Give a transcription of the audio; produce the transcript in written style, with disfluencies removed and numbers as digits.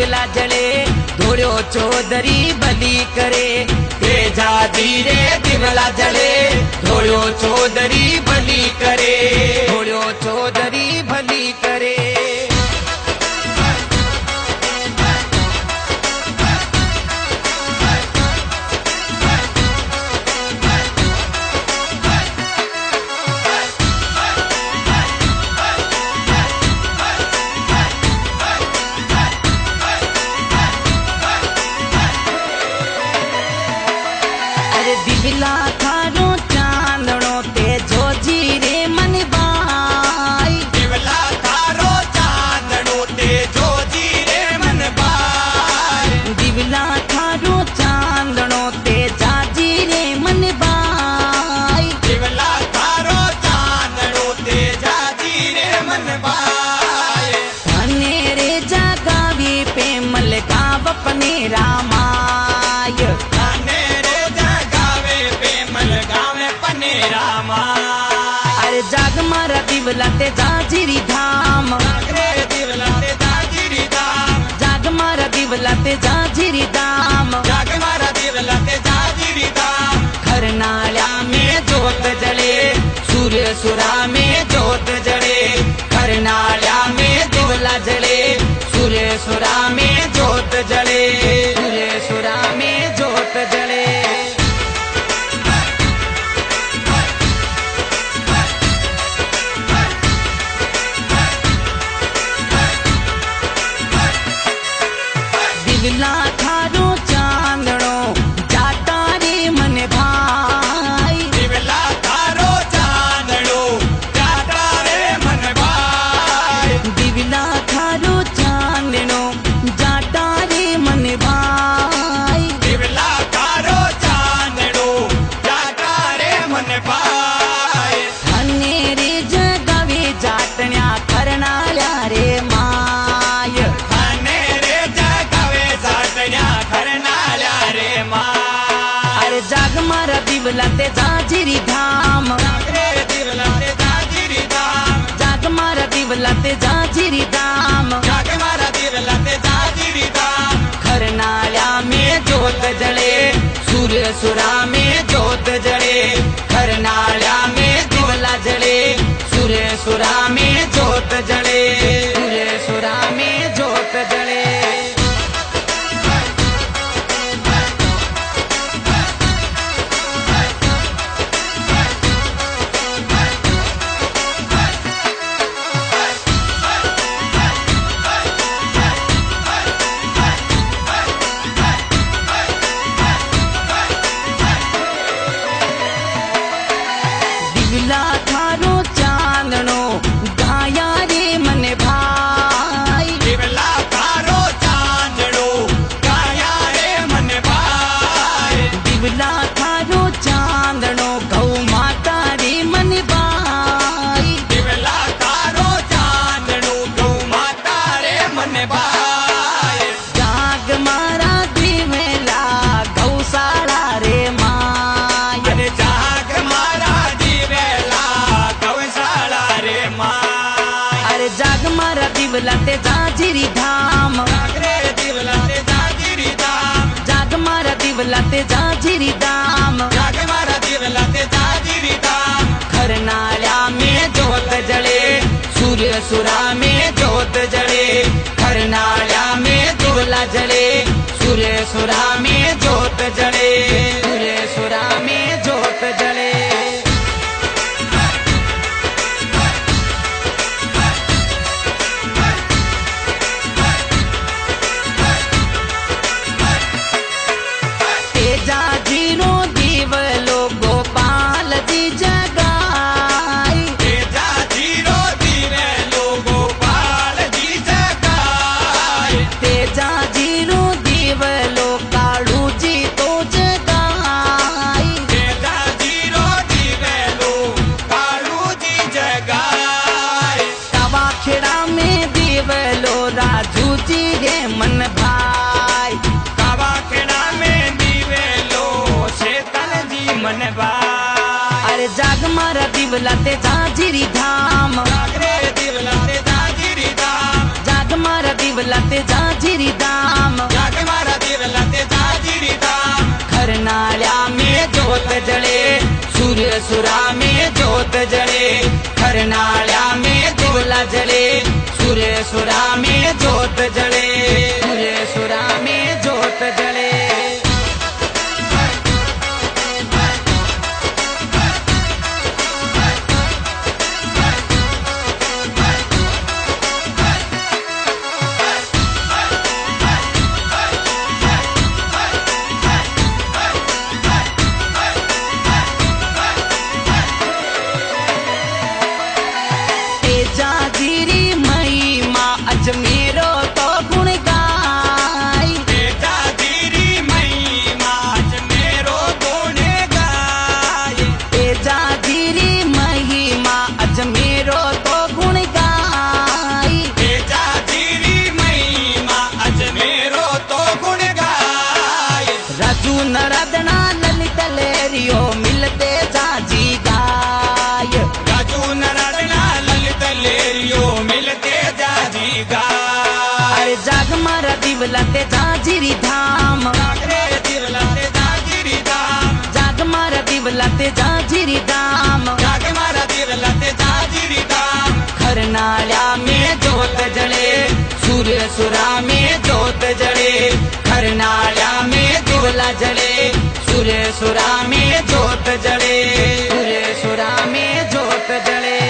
दिवला जले धोड़ो चौधरी भली करे। जाजी रे दिवला जले धोड़ो चौधरी भली करे। धोड़ो चौधरी भली करे। दिवला थारो चांदनो ते जोजी रे मन भाई। दिवला थारो चांदनो ते जोजी रे मन भाई। दिवला थारो चांदनो ते जाजी रे मन भाई। दिवला थारो चांदनो ते जाजी रे मन भाई। धने रे जगावी पे मल गाव अपने रामाय। अरे जाग मारा दिवला ते जाजिरी धाम। दिवला ते जाजिरी धाम। जाग मारा दिवला ते जाजिरी धाम। जाग मारा दिवला ते जाजिरी धाम। खरनाळ्या में जोत जले सूर्य सुरा में जोत जले। खरनाळ्या में दिवला जले सूर्य सुरा में जोत जले। सूर्य सुरा में जोत जले। दिवला थारो चांदनो जाटा रे मन भाई। दिवला थारो चांदनो जाटा रे मन भाई। दिवला थारो चांदनो जाटा रे मन भाई। दिवला थारो चांदनो जाटा रे मन भाई। धने रे जगावे जाटण्या खरनाळ्या रे माय। अरे जाग मारा दिवला ते जाजिरी धाम। दिवला ते जाजिरी धाम। जाग मारा दिवला ते जाजिरी धाम। जाग मारा दिवला ते जाजिरी धाम। खरनाळ्या में जोत जले सूर्य सुरा में जोत जले। खरनाळ्या में दिवला जले सूर्य सुरा में जोत जले। सूर्य सुरा में जोत जले। दिवला थारो चांदनो गाया रे मन भाई। दिवला थारो चांदनो गाया रे मन भाई। दिवला थारो चांदनो गौ माता रे मन भाई। दिवला थारो चांदनो गौ माता रे मन भाई। जाग मारा दिवला गौशाला रे माय। जाग मारा जाग मारा दिवला ते जाजिरी धाम। दिवला ते जाजिरी धाम। जाग मारा दिवला ते जाजिरी धाम। जाग मारा दिवला ते जाजिरी धाम। खरनाळ्या में जोत जले सूर्य सुरा में जोत जले। खरनाळ्या में दिवला जले सूर्य सुरा में जोत जले। सूर्य सुरा में जोत जले। जाजिरो दिवलो गोपाल जी जगाई। जाजिरो दिवलो गोपाल जी जगाई। जाजिरो दिवलो काळू जी तो जगाई। जाजिरो दिवलो काळू जी जगाई। तवा खेड़ा में दिवलो राजू जी रे मन भाई। तवा खेड़ा में मन भाई। अरे जाग मारा दिवला ते जाजिरी धाम। दिवला ते जाजिरी धाम। जाग मारा दिवला ते जाजिरी धाम जागमारा दिवला ते जाजिरी धाम खरनाळ्या में ज्योत जळे सूर्यसुरा में ज्योत जळे खरनाळ्या में दिवला जळे सूर्यसुरा में ज्योत जळे सूर्यसुरा में ज्योत जळे जाजिरी महिमा अजमेरो तो गुण गाय जाजिरी महिमा अजमेरो गुण गाय जाजिरी महिमा अजमेरो तो गुण गाय जाजिरी महिमा अजमेरो तो गुण गाय राजू नरदना ललित लेरियो मिलते जाजी गाय राजू नरदना ललित लेरियो मिलते जाजी गाय अरे जाग मारा दिवला ते जाजिरी धाम जागरे दिवला ते जाजिरी धाम जाग मारा दिवला ते जाजिरी धाम जागमारा दिवला ते जाजिरी धाम खरनाळ्या में ज्योत जळे सूर्यसुरा में ज्योत जळे खरनाळ्या में दिवला जळे सूर्यसुरा में ज्योत जळे सूर्यसुरा में ज्योत जळे